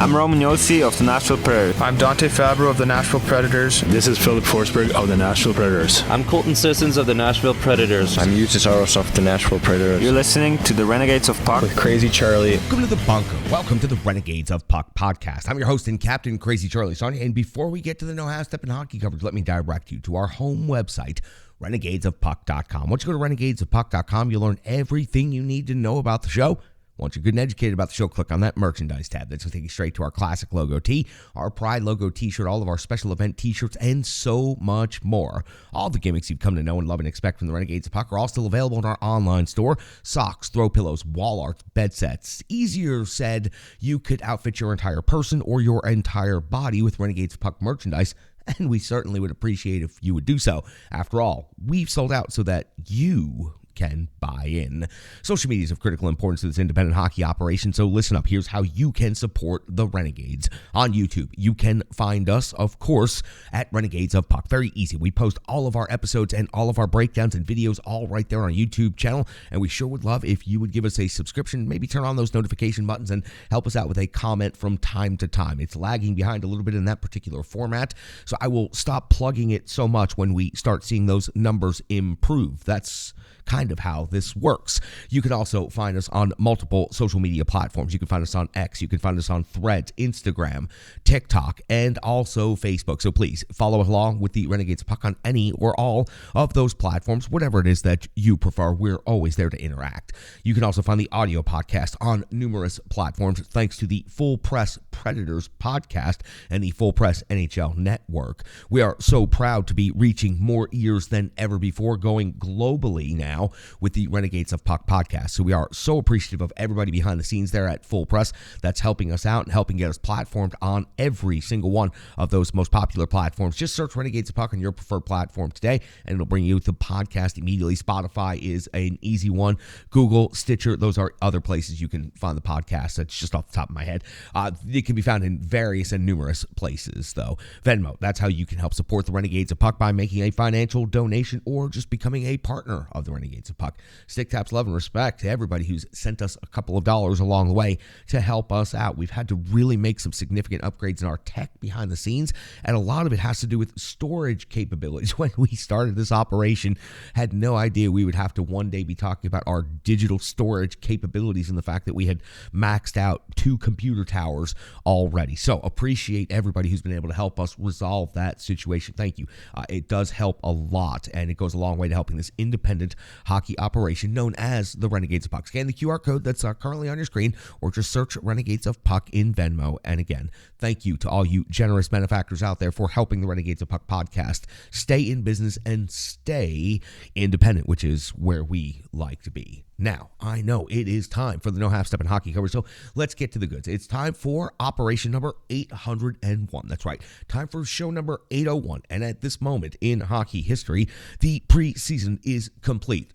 I'm Roman Yossi of the Nashville Predators. I'm Dante Fabro of the Nashville Predators. This is Philip Forsberg of the Nashville Predators. I'm Colton Sissons of the Nashville Predators. I'm Eustace Aros of the Nashville Predators. You're listening to the Renegades of Puck with Crazy Charlie. Welcome to the bunker. Welcome to the Renegades of Puck podcast. I'm your host and captain, Crazy Charlie Saunier. And before we get to the No Half Step in Hockey coverage, let me direct you to our home website, renegadesofpuck.com. Once you go to renegadesofpuck.com, you'll learn everything you need to know about the show. Once you're good and educated about the show, click on that merchandise tab. That's going to take you straight to our classic logo tee, our Pride logo t-shirt, all of our special event t-shirts, and so much more. All the gimmicks you've come to know and love and expect from the Renegades of Puck are all still available in our online store. Socks, throw pillows, wall art, bed sets. Easier said, you could outfit your entire person or your entire body with Renegades of Puck merchandise, and we certainly would appreciate if you would do so. After all, we've sold out so that you can buy in. Social media is of critical importance to this independent hockey operation, so listen up. Here's how you can support the Renegades. On YouTube, you can find us, of course, at Renegades of Puck. Very easy. We post all of our episodes and all of our breakdowns and videos all right there on our YouTube channel, and we sure would love if you would give us a subscription, maybe turn on those notification buttons and help us out with a comment from time to time. It's lagging behind a little bit in that particular format, so I will stop plugging it so much when we start seeing those numbers improve. That's kind of how this works. You can also find us on multiple social media platforms. You can find us on X, you can find us on Threads, Instagram, TikTok, and also Facebook. So please follow along with the Renegades Puck on any or all of those platforms, whatever it is that you prefer. We're always there to interact. You can also find the audio podcast on numerous platforms thanks to the Full Press Predators podcast and the Full Press NHL network. We are so proud to be reaching more ears than ever before, going globally now with the Renegades of Puck podcast. So we are so appreciative of everybody behind the scenes there at Full Press that's helping us out and helping get us platformed on every single one of those most popular platforms. Just search Renegades of Puck on your preferred platform today, and it'll bring you the podcast immediately. Spotify is an easy one. Google, Stitcher, those are other places you can find the podcast. That's just off the top of my head. It can be found in various and numerous places, though. Venmo, that's how you can help support the Renegades of Puck by making a financial donation or just becoming a partner of the Renegades of Puck. Stick taps, love, and respect to everybody who's sent us a couple of dollars along the way to help us out. We've had to really make some significant upgrades in our tech behind the scenes, and a lot of it has to do with storage capabilities. When we started this operation, had no idea we would have to one day be talking about our digital storage capabilities and the fact that we had maxed out 2 computer towers already. So appreciate everybody who's been able to help us resolve that situation. Thank you. It does help a lot, and it goes a long way to helping this independent hockey operation known as the Renegades of Puck. Scan the QR code that's currently on your screen, or just search Renegades of Puck in Venmo. And again, thank you to all you generous benefactors out there for helping the Renegades of Puck podcast stay in business and stay independent, which is where we like to be. Now, I know it is time for the No Half Step in Hockey coverage, so let's get to the goods. It's time for operation number 801. That's right, time for show number 801. And at this moment in hockey history, the preseason is complete.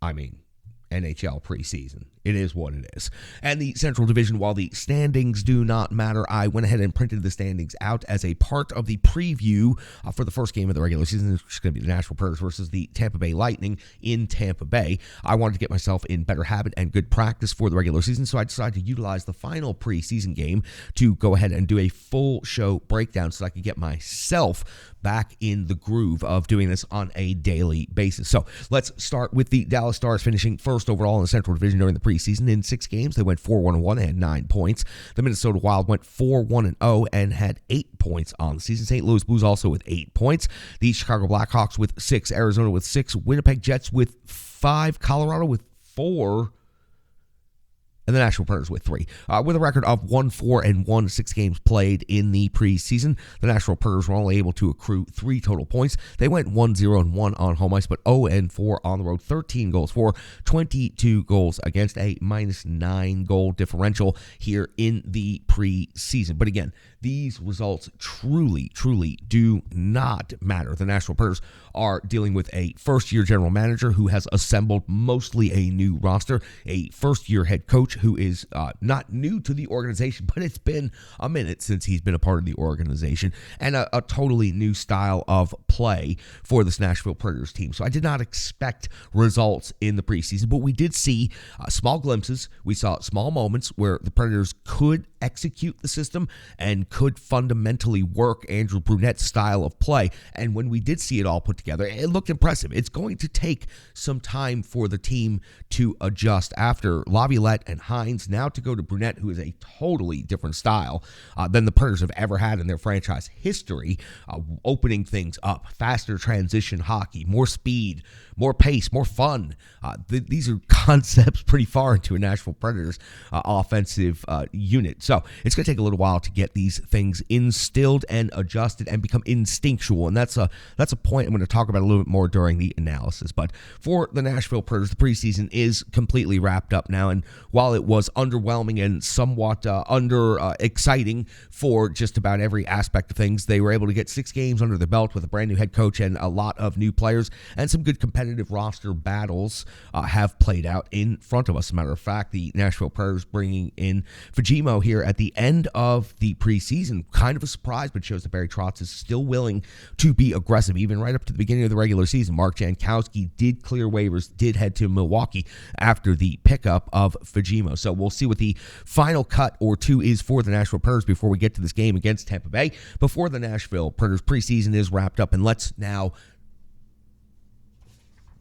I mean, NHL preseason. It is what it is. And the Central Division, while the standings do not matter, I went ahead and printed the standings out as a part of the preview for the first game of the regular season, which is going to be the Nashville Predators versus the Tampa Bay Lightning in Tampa Bay. I wanted to get myself in better habit and good practice for the regular season, so I decided to utilize the final preseason game to go ahead and do a full show breakdown so I could get myself back in the groove of doing this on a daily basis. So let's start with the Dallas Stars finishing first overall in the Central Division during the preseason. In 6 games, they went 4-1-1. They had 9 points. The Minnesota Wild went 4-1-0 and had 8 points on the season. St. Louis Blues also with 8 points. The Chicago Blackhawks with 6. Arizona with 6. Winnipeg Jets with 5. Colorado with 4. And the Nashville Predators with 3. With a record of 1-4-1, 6 games played in the preseason, the Nashville Predators were only able to accrue 3 total points. They went 1-0-1 on home ice, but 0-4 on the road. 13 goals for, 22 goals against, a -9 goal differential here in the preseason. But again, these results truly do not matter. The Nashville Predators are dealing with a first-year general manager who has assembled mostly a new roster, a first-year head coach who is not new to the organization, but it's been a minute since he's been a part of the organization, and a totally new style of play for this Nashville Predators team. So I did not expect results in the preseason, but we did see small glimpses. We saw small moments where the Predators could execute the system and could fundamentally work Andrew Brunette's style of play. And when we did see it all put together, it looked impressive. It's going to take some time for the team to adjust after Laviolette and Hines, now to go to Brunette, who is a totally different style than the Predators have ever had in their franchise history, opening things up, faster transition hockey, more speed, more pace, more fun. These are concepts pretty far into a Nashville Predators offensive unit. So it's going to take a little while to get these things instilled and adjusted and become instinctual. And that's a point I'm going to talk about a little bit more during the analysis. But for the Nashville Predators, the preseason is completely wrapped up now. And while it was underwhelming and somewhat exciting for just about every aspect of things, they were able to get 6 games under the belt with a brand new head coach and a lot of new players, and some good competitive roster battles have played out in front of us. As a matter of fact, the Nashville Predators bringing in Fujimo here at the end of the preseason, kind of a surprise, but shows that Barry Trotz is still willing to be aggressive, even right up to the beginning of the regular season. Mark Jankowski did clear waivers, did head to Milwaukee after the pickup of Fujimo. So we'll see what the final cut or two is for the Nashville Predators before we get to this game against Tampa Bay, before the Nashville Predators preseason is wrapped up. And let's now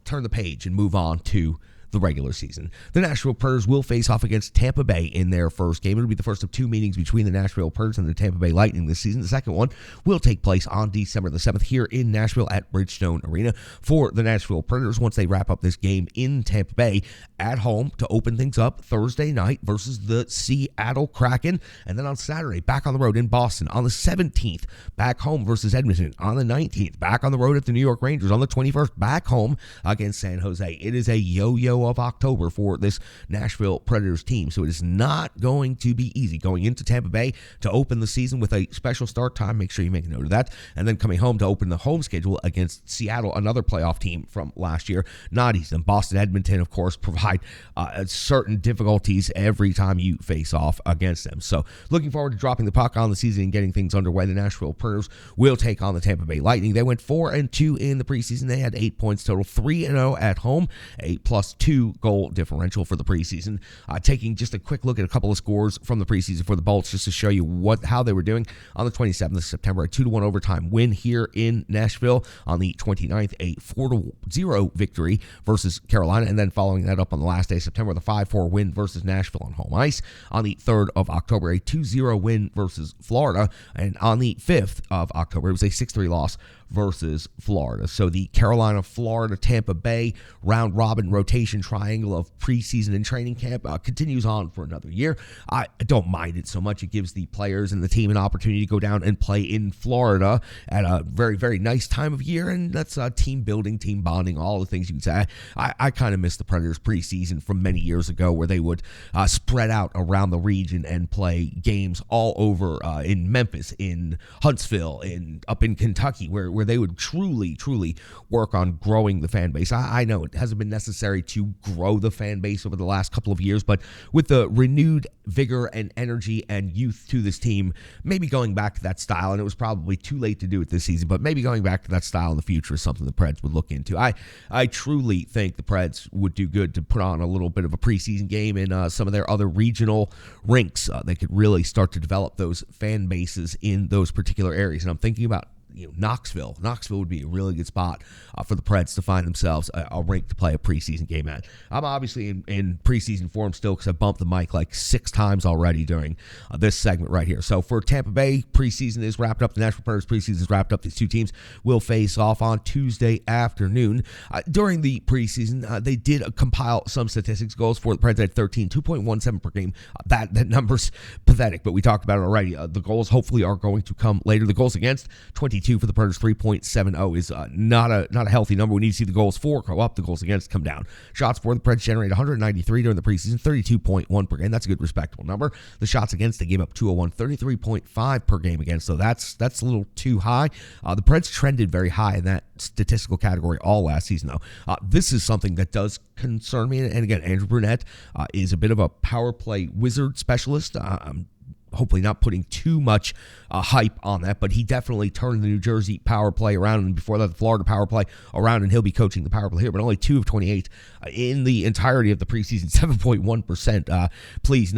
turn the page and move on to the regular season. The Nashville Predators will face off against Tampa Bay in their first game. It'll be the first of 2 meetings between the Nashville Predators and the Tampa Bay Lightning this season. The second one will take place on December the 7th here in Nashville at Bridgestone Arena for the Nashville Predators once they wrap up this game in Tampa Bay at home to open things up Thursday night versus the Seattle Kraken. And then on Saturday, back on the road in Boston. On the 17th, back home versus Edmonton. On the 19th, back on the road at the New York Rangers. On the 21st, back home against San Jose. It is a yo-yo of October for this Nashville Predators team, so it is not going to be easy going into Tampa Bay to open the season with a special start time. Make sure you make a note of that. And then coming home to open the home schedule against Seattle, another playoff team from last year. Not easy. And Boston, Edmonton, of course, provide certain difficulties every time you face off against them. So looking forward to dropping the puck on the season and getting things underway. The Nashville Predators will take on the Tampa Bay Lightning. They went 4-2 in the preseason. They had 8 points total, 3-0 at home, a +2 goal differential for the preseason. Taking just a quick look at a couple of scores from the preseason for the Bolts, just to show you how they were doing. On the 27th of September, a 2-1 overtime win here in Nashville. On the 29th, a 4-0 victory versus Carolina, and then following that up on the last day of September, the 5-4 win versus Nashville on home ice. On the 3rd of October, a 2-0 win versus Florida, and on the 5th of October, it was a 6-3 loss versus Florida. So the Carolina, Florida, Tampa Bay round robin rotation triangle of preseason and training camp continues on for another year. I don't mind it so much. It gives the players and the team an opportunity to go down and play in Florida at a very, very nice time of year, and that's team building, team bonding, all the things you can say. I kind of miss the Predators preseason from many years ago, where they would spread out around the region and play games all over in Memphis, in Huntsville, up in Kentucky, where they would truly work on growing the fan base. I know it hasn't been necessary to grow the fan base over the last couple of years, but with the renewed vigor and energy and youth to this team, maybe going back to that style, and it was probably too late to do it this season, but maybe going back to that style in the future is something the Preds would look into. I truly think the Preds would do good to put on a little bit of a preseason game in some of their other regional rinks. They could really start to develop those fan bases in those particular areas, and I'm thinking about Knoxville. Knoxville would be a really good spot for the Preds to find themselves a rink to play a preseason game at. I'm obviously in preseason form still because I bumped the mic like 6 times already during this segment right here. So for Tampa Bay, preseason is wrapped up. The Nashville Predators preseason is wrapped up. These two teams will face off on Tuesday afternoon. During the preseason, they did compile some statistics. Goals for the Preds at 13, 2.17 per game. That number's pathetic, but we talked about it already. The goals hopefully are going to come later. The goals against, 22. 3.82 for the Predators. 3.70 is not a healthy number. We need to see the goals for go up, the goals against come down. Shots for the Preds generate 193 during the preseason, 32.1 per game. That's a good, respectable number. The shots against, they gave up 201, 33.5 per game against. So that's a little too high. The Preds trended very high in that statistical category all last season, though. This is something that does concern me. And again, Andrew Brunette is a bit of a power play wizard specialist. Hopefully not putting too much hype on that, but he definitely turned the New Jersey power play around, and before that, the Florida power play around, and he'll be coaching the power play here, but only 2 of 28 in the entirety of the preseason, 7.1%. Please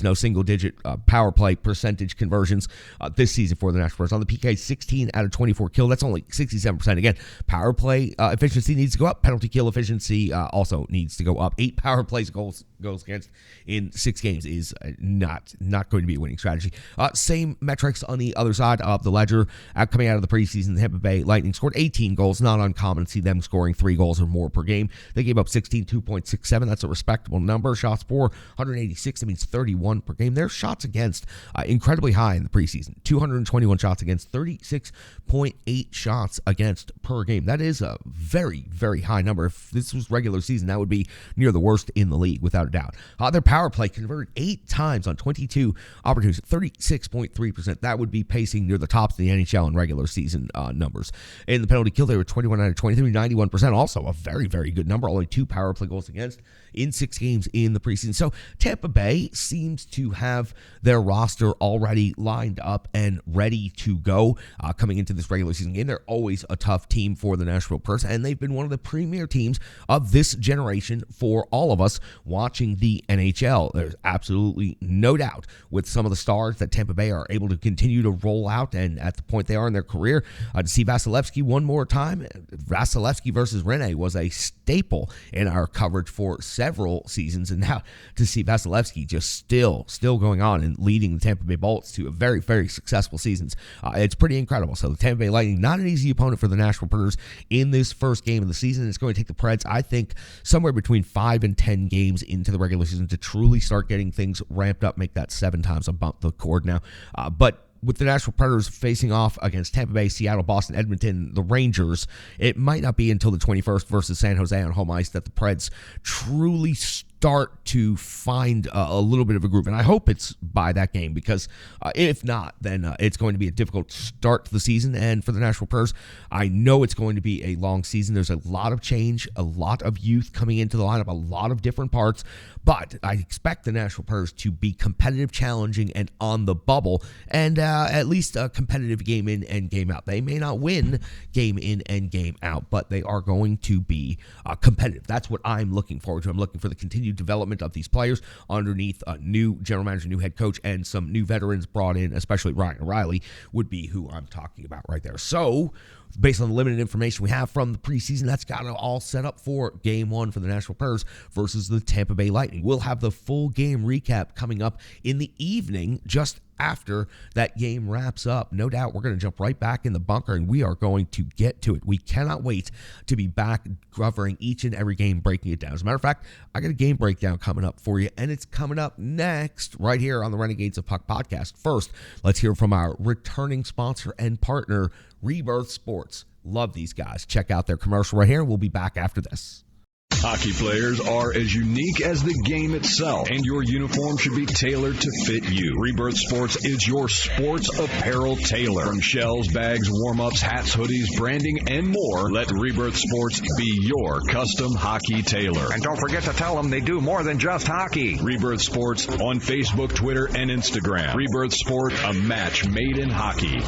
no single-digit power play percentage conversions this season for the Nashville Preds. On the PK, 16 out of 24 kill. That's only 67%. Again, power play efficiency needs to go up. Penalty kill efficiency also needs to go up. 8 power plays goals against in 6 games is not going to be a winning strategy. Same metrics on the other side of the ledger. Coming out of the preseason, the Tampa Bay Lightning scored 18 goals. Not uncommon to see them scoring 3 goals or more per game. They gave up 16, 2.67. That's a respectable number. Shots for 186. That means 31 per game. Their shots against incredibly high in the preseason. 221 shots against, 36.8 shots against per game. That is a very, very high number. If this was regular season, that would be near the worst in the league, without a doubt. Their power play converted 8 times on 22 opportunities, 36.3%. That would be pacing near the tops of the NHL in regular season numbers. In the penalty kill, they were 21 out of 23, 91%. Also a very, very good number. Only 2 power play goals against in 6 games in the preseason. So Tampa Bay seems to have their roster already lined up and ready to go coming into this regular season game. They're always a tough team for the Nashville Preds, and they've been one of the premier teams of this generation for all of us watching the NHL. There's absolutely no doubt with some of the stars that Tampa Bay are able to continue to roll out, and at the point they are in their career, to see Vasilevsky one more time. Vasilevsky versus Rene was a staple in our coverage for several seasons, and now to see Vasilevsky just still going on and leading the Tampa Bay Bolts to a very, very successful seasons, it's pretty incredible. So the Tampa Bay Lightning, not an easy opponent for the Nashville Predators in this first game of the season. It's going to take the Preds, I think, somewhere between 5 and 10 games into the regular season to truly start getting things ramped up, make that 7 times above the cord now. But with the Nashville Predators facing off against Tampa Bay, Seattle, Boston, Edmonton, the Rangers, it might not be until the 21st versus San Jose on home ice that the Preds truly start to find a little bit of a groove. And I hope it's by that game, because if not, then it's going to be a difficult start to the season. And for the Nashville Predators, I know it's going to be a long season. There's a lot of change, a lot of youth coming into the lineup, a lot of different parts. But I expect the Nashville Predators to be competitive, challenging, and on the bubble, and at least a competitive game in and game out. They may not win game in and game out, but they are going to be competitive. That's what I'm looking forward to. I'm looking for the continued development of these players underneath a new general manager, new head coach, and some new veterans brought in, especially Ryan O'Reilly would be who I'm talking about right there. So, based on the limited information we have from the preseason, that's got it all set up for Game 1 for the Nashville Predators versus the Tampa Bay Lightning. We'll have the full game recap coming up in the evening, just after that game wraps up. No doubt we're going to jump right back in the bunker, and we are going to get to it. We cannot wait to be back covering each and every game, breaking it down. As a matter of fact, I got a game breakdown coming up for you, and it's coming up next right here on the Renegades of Puck podcast. First, let's hear from our returning sponsor and partner, Rebirth Sports. Love these guys. Check out their commercial right here. We'll be back after this. Hockey players are as unique as the game itself, and your uniform should be tailored to fit you. Rebirth Sports is your sports apparel tailor. From shells, bags, warm-ups, hats, hoodies, branding, and more, let Rebirth Sports be your custom hockey tailor. And don't forget to tell them they do more than just hockey. Rebirth Sports on Facebook, Twitter, and Instagram. Rebirth Sport, a match made in hockey.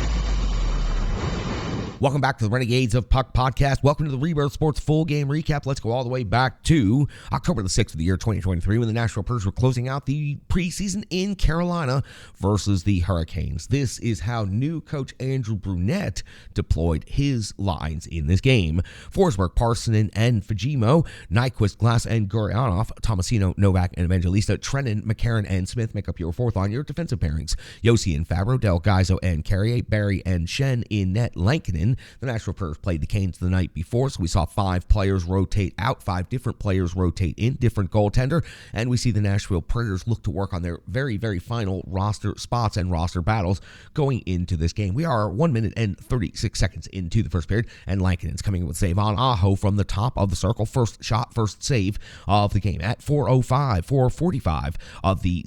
Welcome back to the Renegades of Puck podcast. Welcome to the Rebirth Sports full game recap. Let's go all the way back to October the 6th of the year 2023, when the Nashville Predators were closing out the preseason in Carolina versus the Hurricanes. This is how new coach Andrew Brunette deployed his lines in this game. Forsberg, Parsonen, and Fujimo, Nyquist, Glass, and Gurianov, Tomasino, Novak, and Evangelista, Trennan, McCarron, and Smith make up your fourth line, your defensive pairings. Yossi and Fabro, Del Gaizo, and Carrier, Barry, and Shen in net, Lankinen, in. The Nashville Predators played the Canes the night before, so we saw 5 players rotate out, 5 different players rotate in, different goaltender, and we see the Nashville Predators look to work on their very, very final roster spots and roster battles going into this game. We are 1 minute and 36 seconds into the first period, and Lankinen's coming in with save on Aho from the top of the circle. First shot, first save of the game at 4:45 of the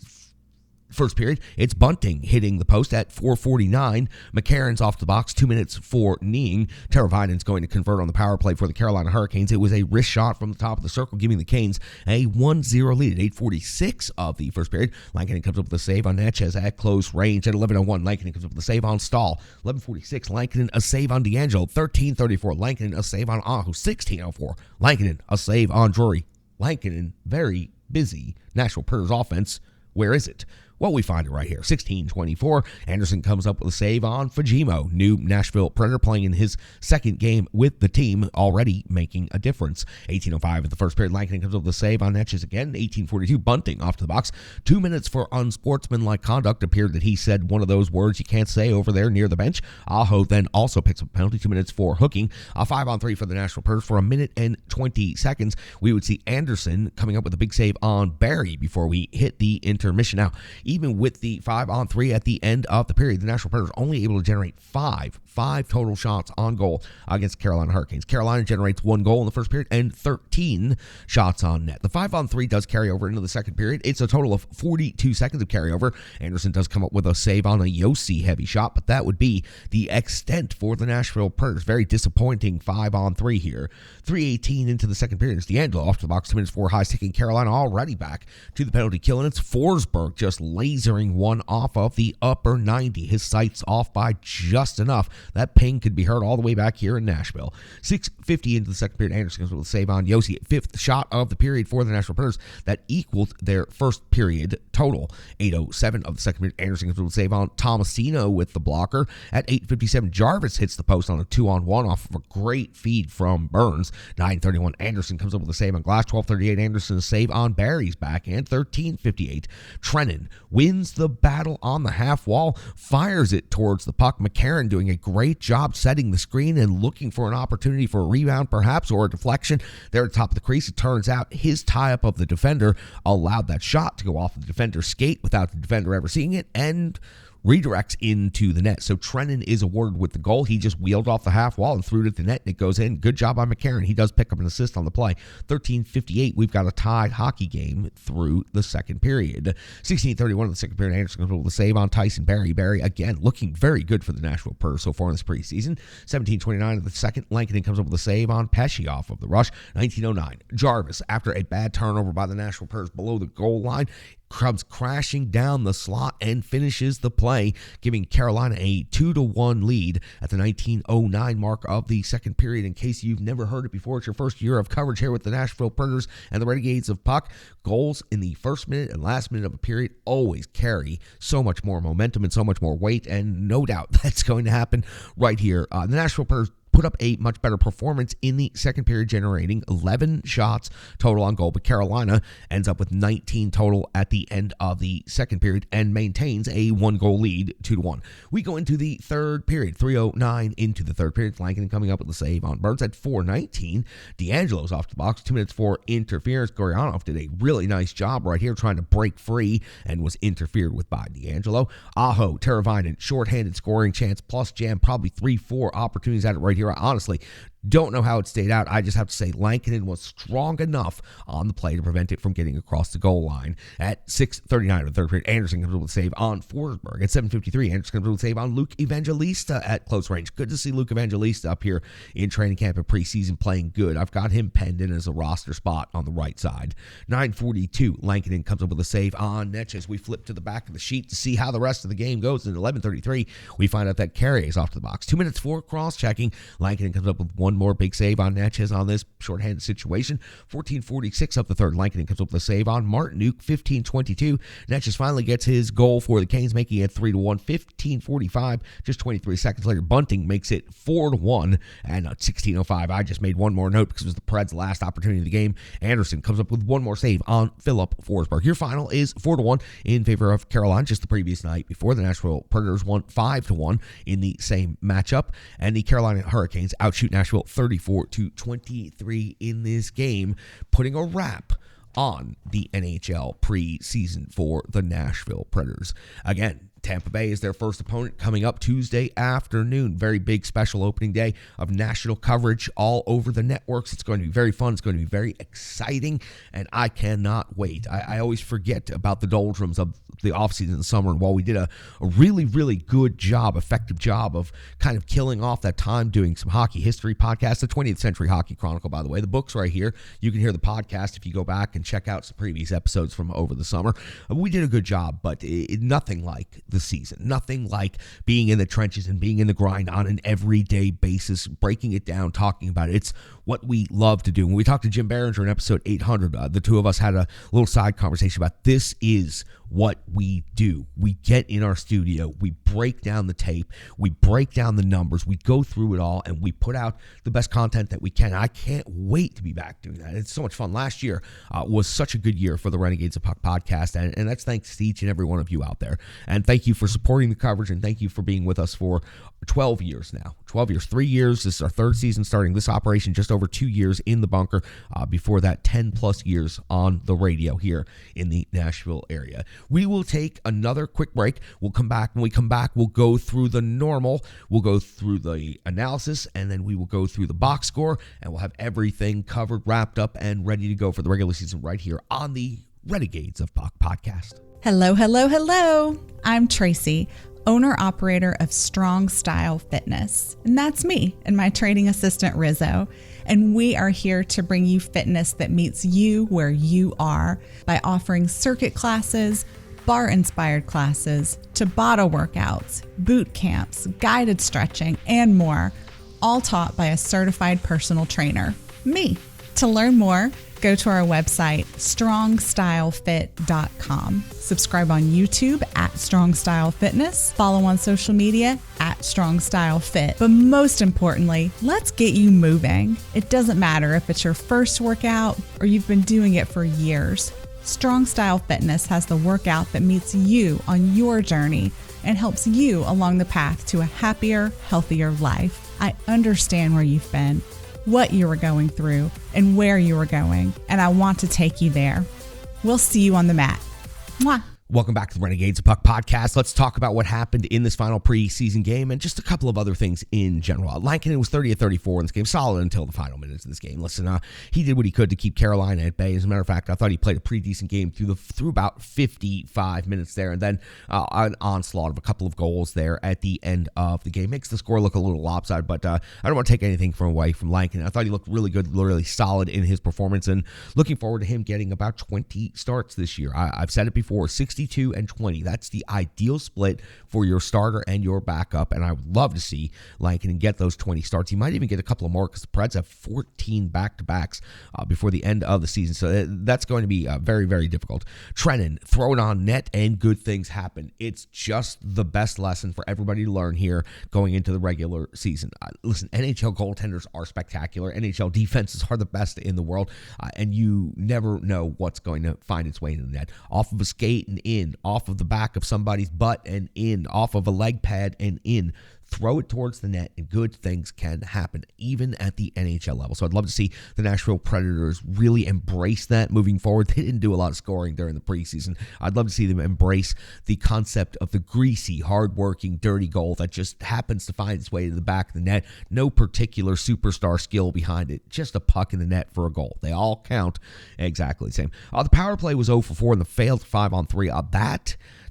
first period. It's Bunting hitting the post at 4:49. McCarron's off the box, 2 minutes for kneeing. Teravainen's going to convert on the power play for the Carolina Hurricanes. It was a wrist shot from the top of the circle, giving the Canes a 1-0 lead at 8:46 of the first period. Lankinen comes up with a save on Natchez at close range at 11:01. Lankinen comes up with a save on Stahl. 11:46. Lankinen a save on D'Angelo. 13:34. Lankinen a save on Aho. 16:04. Lankinen a save on Drury. Lankinen very busy. Nashville Predators offense. Where is it? Well, we find it right here. 16:24. Anderson comes up with a save on Fujimo. New Nashville Predator playing in his second game with the team, already making a difference. 18:05 in the first period. Lankinen comes up with a save on Natchez again. 18:42. Bunting off to the box. 2 minutes for unsportsmanlike conduct. Appeared that he said one of those words you can't say over there near the bench. Aho then also picks up a penalty. 2 minutes for hooking. 5-on-3 for the Nashville Predators. For 1 minute and 20 seconds, we would see Anderson coming up with a big save on Barry before we hit the intermission. Now, even with the 5-on-3 at the end of the period, the Nashville Predators only able to generate five total shots on goal against Carolina Hurricanes. Carolina generates 1 goal in the first period and 13 shots on net. The 5-on-3 does carry over into the second period. It's a total of 42 seconds of carryover. Anderson does come up with a save on a Yossi heavy shot, but that would be the extent for the Nashville Predators. Very disappointing 5-on-3 here. 3:18 into the second period. It's D'Angelo off to the box, 2 minutes for high sticking. Carolina already back to the penalty kill, and it's Forsberg just lasering one off of the upper 90. His sights off by just enough. That ping could be heard all the way back here in Nashville. 6:50 into the second period. Anderson comes with a save on Yossi. 5th shot of the period for the Nashville Predators. That equaled their first period total. 8:07 of the second period. Anderson comes with a save on Tomasino with the blocker. At 8:57, Jarvis hits the post on a 2-on-1 off of a great feed from Burns. 9:31, Anderson comes up with a save on Glass. 12:38, Anderson a save on Barry's back. And 13:58, Trennan wins the battle on the half wall, fires it towards the puck. McCarron doing a great job setting the screen and looking for an opportunity for a rebound perhaps or a deflection there at the top of the crease. It turns out his tie-up of the defender allowed that shot to go off the defender's skate without the defender ever seeing it and redirects into the net. So Trennan is awarded with the goal. He just wheeled off the half wall and threw it at the net, and it goes in. Good job by McCarron. He does pick up an assist on the play. 13:58, we've got a tied hockey game through the second period. 16:31 of the second period, Anderson comes with a save on Tyson Barry. Barry, again, looking very good for the Nashville Predators so far in this preseason. 17:29 of the second, Lankinen comes up with a save on Pesci off of the rush. 19:09, Jarvis, after a bad turnover by the Nashville Predators below the goal line, comes crashing down the slot and finishes the play, giving Carolina a 2-1 lead at the 19:09 mark of the second period. In case you've never heard it before, it's your first year of coverage here with the Nashville Predators and the Renegades of Puck. Goals in the first minute and last minute of a period always carry so much more momentum and so much more weight, and no doubt that's going to happen right here. The Nashville Predators put up a much better performance in the second period, generating 11 shots total on goal, but Carolina ends up with 19 total at the end of the second period and maintains a 1-goal lead, 2-1. We go into the third period, 3:09 into the third period. Lankinen coming up with a save on Burns at 4:19. D'Angelo's off the box, 2 minutes for interference. Goryanov did a really nice job right here trying to break free and was interfered with by D'Angelo. Aho, Teravainen, shorthanded scoring chance plus jam, probably 3-4 opportunities at it right here. I honestly don't know how it stayed out. I just have to say Lankinen was strong enough on the play to prevent it from getting across the goal line. At 6:39 of the third period, Anderson comes up with a save on Forsberg. At 7:53, Anderson comes up with a save on Luke Evangelista at close range. Good to see Luke Evangelista up here in training camp and preseason playing good. I've got him penned in as a roster spot on the right side. 9:42, Lankinen comes up with a save on Natchez. We flip to the back of the sheet to see how the rest of the game goes. In 11:33, we find out that Carey is off to the box. 2 minutes for cross-checking. Lankinen comes up with one more big save on Natchez on this shorthanded situation. 14:46 of the third. Lankinen comes up with a save on Martinuk. 15:22. Natchez finally gets his goal for the Canes, making it 3-1. 15:45. Just 23 seconds later, Bunting makes it 4-1. And at 16:05, I just made one more note because it was the Preds' last opportunity of the game. Anderson comes up with one more save on Philip Forsberg. Your final is 4-1 in favor of Carolina. Just the previous night before, the Nashville Predators won 5-1 in the same matchup, and the Carolina Hurricanes outshoot Nashville 34-23 in this game, putting a wrap on the NHL preseason for the Nashville Predators. Again, Tampa Bay is their first opponent coming up Tuesday afternoon. Very big special opening day of national coverage all over the networks. It's going to be very fun. It's going to be very exciting, and I cannot wait. I always forget about the doldrums of the offseason in the summer, and while we did a really, really good job, effective job of kind of killing off that time doing some hockey history podcasts, the 20th Century Hockey Chronicle, by the way. The book's right here. You can hear the podcast if you go back and check out some previous episodes from over the summer. We did a good job, but nothing like the season. Nothing like being in the trenches and being in the grind on an everyday basis, breaking it down, talking about it. It's what we love to do. When we talked to Jim Behringer in episode 800, the two of us had a little side conversation about this is what we do. We get in our studio, we break down the tape, we break down the numbers, we go through it all, and we put out the best content that we can. I can't wait to be back doing that. It's so much fun. Last year was such a good year for the Renegades of Puck podcast, and that's thanks to each and every one of you out there. And thank you for supporting the coverage, and thank you for being with us for 12 years now. 12 years, 3 years. This is our third season starting this operation, just over 2 years in the bunker. Before that, 10 plus years on the radio here in the Nashville area. We will take another quick break. We'll come back. When we come back, we'll go through the normal. We'll go through the analysis, and then we will go through the box score, and we'll have everything covered, wrapped up, and ready to go for the regular season right here on the Renegades of Puck podcast. Hello, hello, hello. I'm Tracy, owner-operator of Strong Style Fitness. And that's me and my training assistant, Rizzo. And we are here to bring you fitness that meets you where you are by offering circuit classes, bar-inspired classes, Tabata workouts, boot camps, guided stretching, and more, all taught by a certified personal trainer, me. To learn more, go to our website, strongstylefit.com. Subscribe on YouTube at Strong Style Fitness. Follow on social media at Strong Style Fit. But most importantly, let's get you moving. It doesn't matter if it's your first workout or you've been doing it for years. Strong Style Fitness has the workout that meets you on your journey and helps you along the path to a happier, healthier life. I understand where you've been, what you were going through, and where you were going, and I want to take you there. We'll see you on the mat. Mwah. Welcome back to the Renegades of Puck podcast. Let's talk about what happened in this final preseason game and just a couple of other things in general. Lankinen was 30 of 34 in this game, solid until the final minutes of this game. Listen, he did what he could to keep Carolina at bay. As a matter of fact, I thought he played a pretty decent game through about 55 minutes there, and then an onslaught of a couple of goals there at the end of the game. Makes the score look a little lopsided, but I don't want to take anything away from Lankinen. I thought he looked really good, really solid in his performance, and looking forward to him getting about 20 starts this year. I've said it before, 62 and 20. That's the ideal split for your starter and your backup, and I would love to see Lankinen get those 20 starts. He might even get a couple of more because the Preds have 14 back-to-backs before the end of the season, so that's going to be very, very difficult. Trennan, throw it on net, and good things happen. It's just the best lesson for everybody to learn here going into the regular season. Listen, NHL goaltenders are spectacular. NHL defenses are the best in the world, and you never know what's going to find its way into the net. Off of a skate and in, off of the back of somebody's butt and in, off of a leg pad and in. Throw it towards the net, and good things can happen, even at the NHL level. So I'd love to see the Nashville Predators really embrace that moving forward. They didn't do a lot of scoring during the preseason. I'd love to see them embrace the concept of the greasy, hardworking, dirty goal that just happens to find its way to the back of the net. No particular superstar skill behind it, just a puck in the net for a goal. They all count exactly the same. The power play was 0 for 4 and the failed 5-on-3.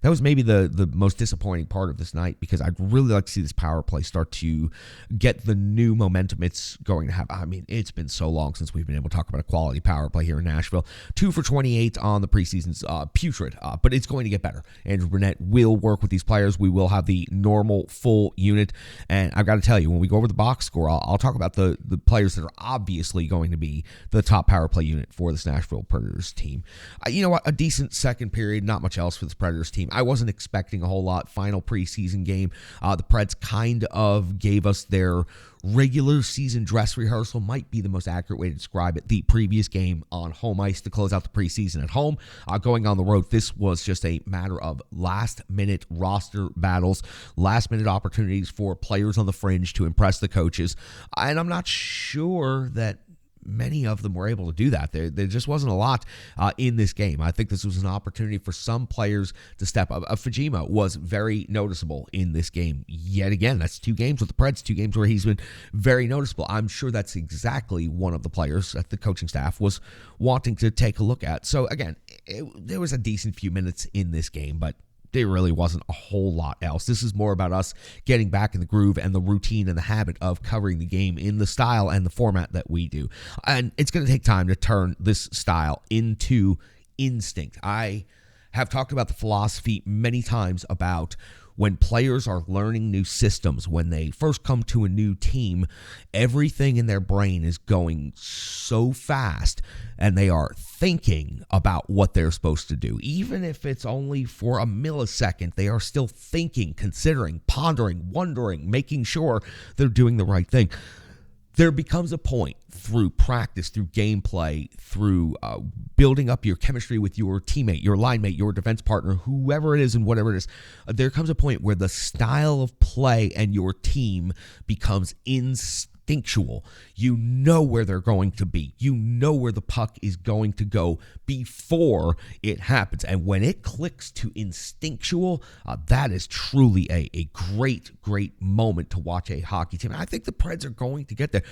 that was maybe the most disappointing part of this night, because I'd really like to see this power play start to get the new momentum it's going to have. I mean, it's been so long since we've been able to talk about a quality power play here in Nashville. 2 for 28 on the preseason's putrid, but it's going to get better. Andrew Brunette will work with these players. We will have the normal full unit, and I've got to tell you, when we go over the box score, I'll talk about the players that are obviously going to be the top power play unit for this Nashville Predators team. You know what? A decent second period, not much else for this Predators team. I wasn't expecting a whole lot. Final preseason game, the Preds kind of gave us their regular season dress rehearsal, might be the most accurate way to describe it. The previous game on home ice to close out the preseason at home. Going on the road, this was just a matter of last-minute roster battles, last-minute opportunities for players on the fringe to impress the coaches. And I'm not sure that many of them were able to do that. There just wasn't a lot in this game. I think this was an opportunity for some players to step up. Fujima was very noticeable in this game. Yet again, that's 2 games with the Preds, 2 games where he's been very noticeable. I'm sure that's exactly one of the players that the coaching staff was wanting to take a look at. So again, there was a decent few minutes in this game, but there really wasn't a whole lot else. This is more about us getting back in the groove and the routine and the habit of covering the game in the style and the format that we do. And it's going to take time to turn this style into instinct. I have talked about the philosophy many times about when players are learning new systems, when they first come to a new team, everything in their brain is going so fast and they are thinking about what they're supposed to do. Even if it's only for a millisecond, they are still thinking, considering, pondering, wondering, making sure they're doing the right thing. There becomes a point through practice, through gameplay, through building up your chemistry with your teammate, your line mate, your defense partner, whoever it is and whatever it is. There comes a point where the style of play and your team becomes instinctual. You know where they're going to be. You know where the puck is going to go before it happens. And when it clicks to instinctual, that is truly a great, great moment to watch a hockey team. And I think the Preds are going to get there.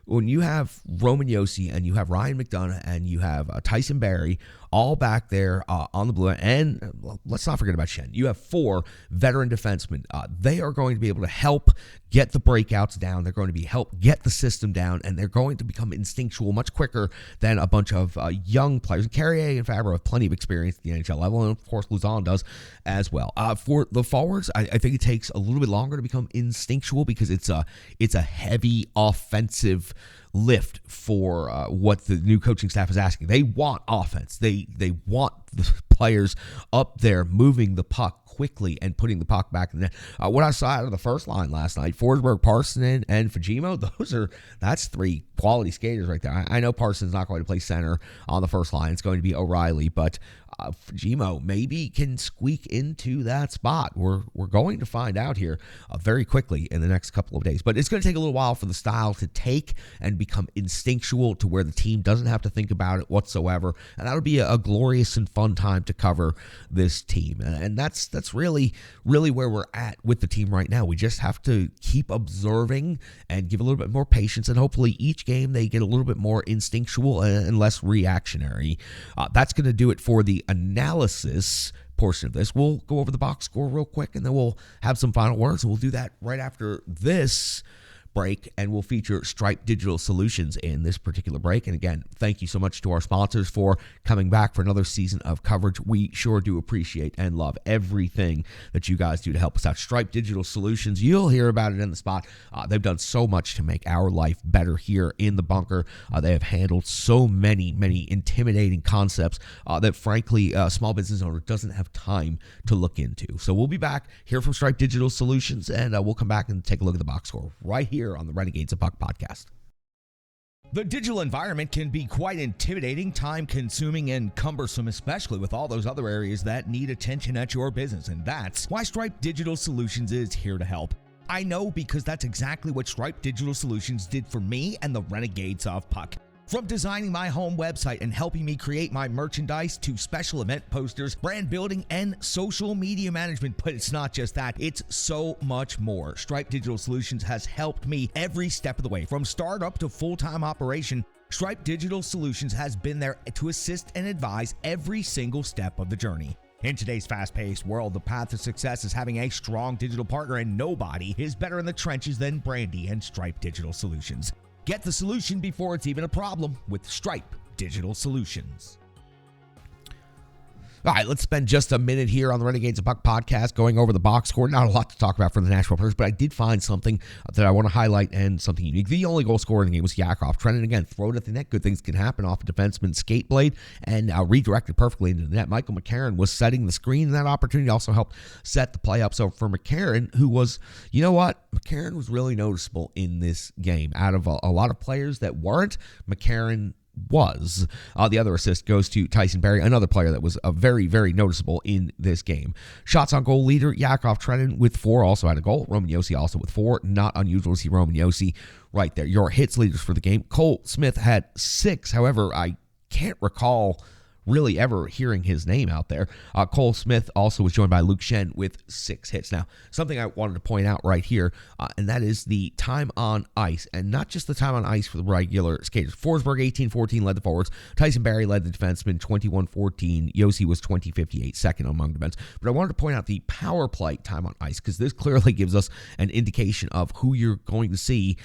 When you have Roman Josi and you have Ryan McDonough and you have Tyson Barrie all back there on the blue, and let's not forget about Shen. You have 4 veteran defensemen. They are going to be able to help get the breakouts down. They're going to help get the system down, and they're going to become instinctual much quicker than a bunch of young players. Carrier and Fabro have plenty of experience at the NHL level, and of course Luzon does as well. For the forwards, I think it takes a little bit longer to become instinctual because it's a heavy offensive lift for what the new coaching staff is asking. They want offense. They want the players up there moving the puck quickly and putting the puck back in the net. What I saw out of the first line last night, Forsberg, Parsonen, and Fujimo, that's 3 quality skaters right there. I know Parson's not going to play center on the first line. It's going to be O'Reilly, but Fujimo maybe can squeak into that spot. We're going to find out here very quickly in the next couple of days. But it's going to take a little while for the style to take and become instinctual to where the team doesn't have to think about it whatsoever. And that'll be a glorious and fun time to cover this team. And that's really, really where we're at with the team right now. We just have to keep observing and give a little bit more patience. And hopefully each game they get a little bit more instinctual and less reactionary. That's going to do it for the analysis portion of this. We'll go over the box score real quick, and then we'll have some final words. We'll do that right after this break, and we'll feature Stripe Digital Solutions in this particular break. And again, thank you so much to our sponsors for coming back for another season of coverage. We sure do appreciate and love everything that you guys do to help us out. Stripe Digital Solutions, you'll hear about it in the spot. They've done so much to make our life better here in the bunker. They have handled so many intimidating concepts that frankly a small business owner doesn't have time to look into. So we'll be back here from Stripe Digital Solutions, and we'll come back and take a look at the box score right here on the Renegades of Puck podcast. The digital environment can be quite intimidating, time-consuming, and cumbersome, especially with all those other areas that need attention at your business, and that's why Stripe Digital Solutions is here to help. I know, because that's exactly what Stripe Digital Solutions did for me and the Renegades of Puck. From designing my home website and helping me create my merchandise to special event posters, brand building, and social media management. But it's not just that, it's so much more. Stripe Digital Solutions has helped me every step of the way. From startup to full-time operation, Stripe Digital Solutions has been there to assist and advise every single step of the journey. In today's fast-paced world, the path to success is having a strong digital partner, and nobody is better in the trenches than Brandy and Stripe Digital Solutions. Get the solution before it's even a problem with Stripe Digital Solutions. All right, let's spend just a minute here on the Renegades of Puck podcast going over the box score. Not a lot to talk about for the Nashville Predators, but I did find something that I want to highlight and something unique. The only goal scorer in the game was Yakov. Trenton, again, throw it at the net. Good things can happen off a defenseman's skate blade and redirected perfectly into the net. Michael McCarron was setting the screen, and that opportunity also helped set the play up. So for McCarron, who was, you know what? McCarron was really noticeable in this game. Out of a lot of players that weren't, McCarron was. The other assist goes to Tyson Barrie, another player that was very, very noticeable in this game. Shots on goal leader, Yakov Trenton with 4, also had a goal. Roman Josi also with 4. Not unusual to see Roman Josi right there. Your hits leaders for the game. Cole Smith had 6. However, I can't recall really ever hearing his name out there. Cole Smith also was joined by Luke Shen with 6 hits. Now, something I wanted to point out right here, and that is the time on ice, and not just the time on ice for the regular skaters. Forsberg, 18-14, led the forwards. Tyson Barrie led the defensemen, 21-14. Josi was 20-58, second among defense. But I wanted to point out the power play time on ice, because this clearly gives us an indication of who you're going to see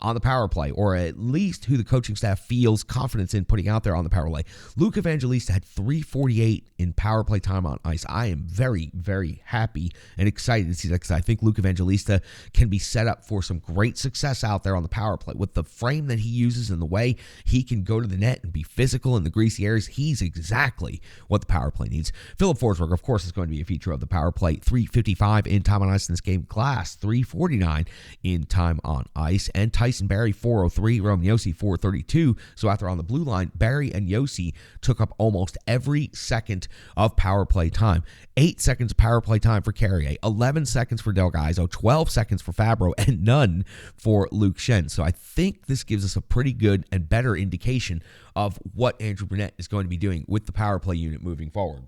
on the power play, or at least who the coaching staff feels confidence in putting out there on the power play. Luke Evangelista had 3:48 in power play time on ice. I am very, very happy and excited to see that, because I think Luke Evangelista can be set up for some great success out there on the power play. With the frame that he uses and the way he can go to the net and be physical in the greasy areas, he's exactly what the power play needs. Philip Forsberg, of course, is going to be a feature of the power play. 3:55 in time on ice in this game. Glass, 3:49 in time on ice. And Tyson Barrie, 4:03. Roman Josi, 4:32. So after on the blue line, Barrie and Josi took up almost every second of power play time. 8 seconds of power play time for Carrier, 11 seconds for Delgaiso, 12 seconds for Fabro, and none for Luke Shen. So I think this gives us a pretty good and better indication of what Andrew Brunette is going to be doing with the power play unit moving forward.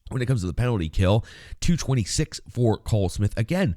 When it comes to the penalty kill, 2:26 for Cole Smith. Again,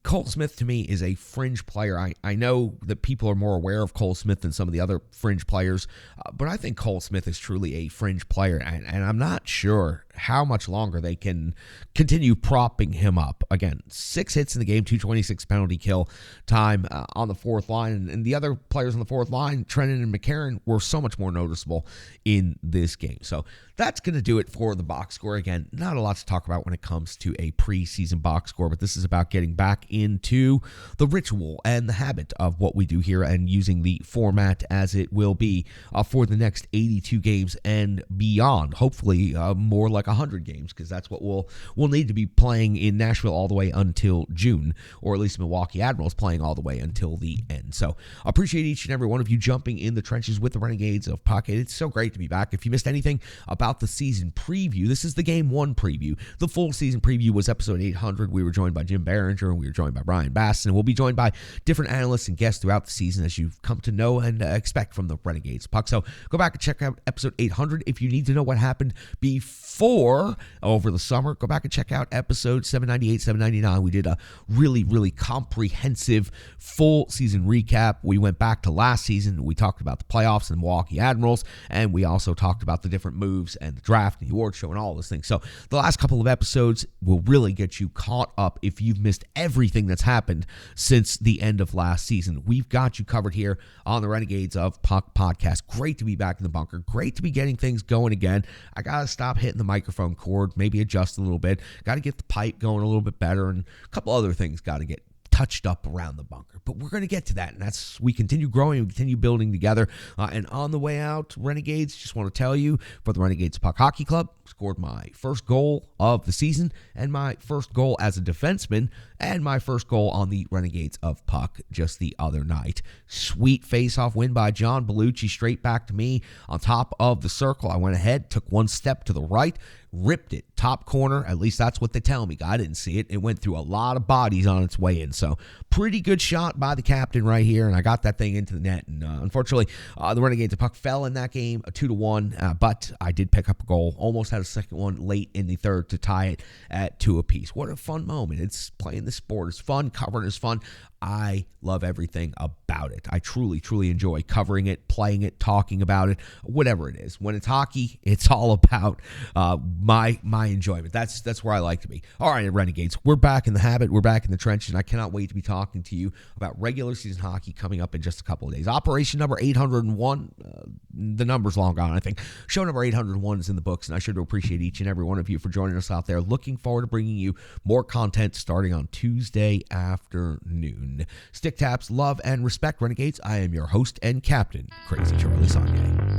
Cole Smith, to me, is a fringe player. I know that people are more aware of Cole Smith than some of the other fringe players, but I think Cole Smith is truly a fringe player, and I'm not sure how much longer they can continue propping him up. Again, 6 hits in the game, 2:26 penalty kill time on the fourth line, and the other players on the fourth line, Trenton and McCarron, were so much more noticeable in this game. So that's going to do it for the box score. Again, not a lot to talk about when it comes to a preseason box score, but this is about getting back into the ritual and the habit of what we do here and using the format as it will be for the next 82 games and beyond. Hopefully more like 100 games, because that's what we'll need to be playing in Nashville all the way until June, or at least Milwaukee Admirals playing all the way until the end. So appreciate each and every one of you jumping in the trenches with the Renegades of Puck. It's so great to be back. If you missed anything about the season preview, this is the Game 1 preview. The full season preview was episode 800. We were joined by Jim Behringer, and we were joined by Brian Bass, and we'll be joined by different analysts and guests throughout the season, as you've come to know and expect from the Renegades of Puck. So go back and check out episode 800. If you need to know what happened before over the summer, go back and check out episode 798, 799. We did a really, really comprehensive full season recap. We went back to last season. We talked about the playoffs and Milwaukee Admirals, and we also talked about the different moves and the draft and the award show and all those things. So the last couple of episodes will really get you caught up if you've missed everything that's happened since the end of last season. We've got you covered here on the Renegades of Puck podcast. Great to be back in the bunker. Great to be getting things going again. I got to stop hitting the microphone cord, maybe adjust a little bit. Got to get the pipe going a little bit better, and a couple other things got to get touched up around the bunker. But we're going to get to that, and that's, we continue growing, we continue building together. And on the way out, Renegades, just want to tell you, for the Renegades Puck Hockey Club, scored my first goal of the season, and my first goal as a defenseman, and my first goal on the Renegades of Puck just the other night. Sweet face-off win by John Bellucci, straight back to me on top of the circle. I went ahead, took one step to the right, ripped it top corner. At least that's what they tell me. I didn't see it. It went through a lot of bodies on its way in. So pretty good shot by the captain right here, and I got that thing into the net. And unfortunately, the Renegades of Puck fell in that game, 2-1. But I did pick up a goal. Almost had a second one late in the third to tie it at 2 apiece. What a fun moment. It's playing the sport. It's fun. Covering is fun. I love everything about it. I truly, truly enjoy covering it, playing it, talking about it, whatever it is. When it's hockey, it's all about my enjoyment. That's where I like to be. All right, Renegades, we're back in the habit. We're back in the trenches, and I cannot wait to be talking to you about regular season hockey coming up in just a couple of days. Operation number 801, the number's long gone, I think. Show number 801 is in the books, and I sure do appreciate each and every one of you for joining us out there. Looking forward to bringing you more content starting on Tuesday afternoon. Stick taps, love, and respect, Renegades. I am your host and captain, Crazy Charlie Saunier.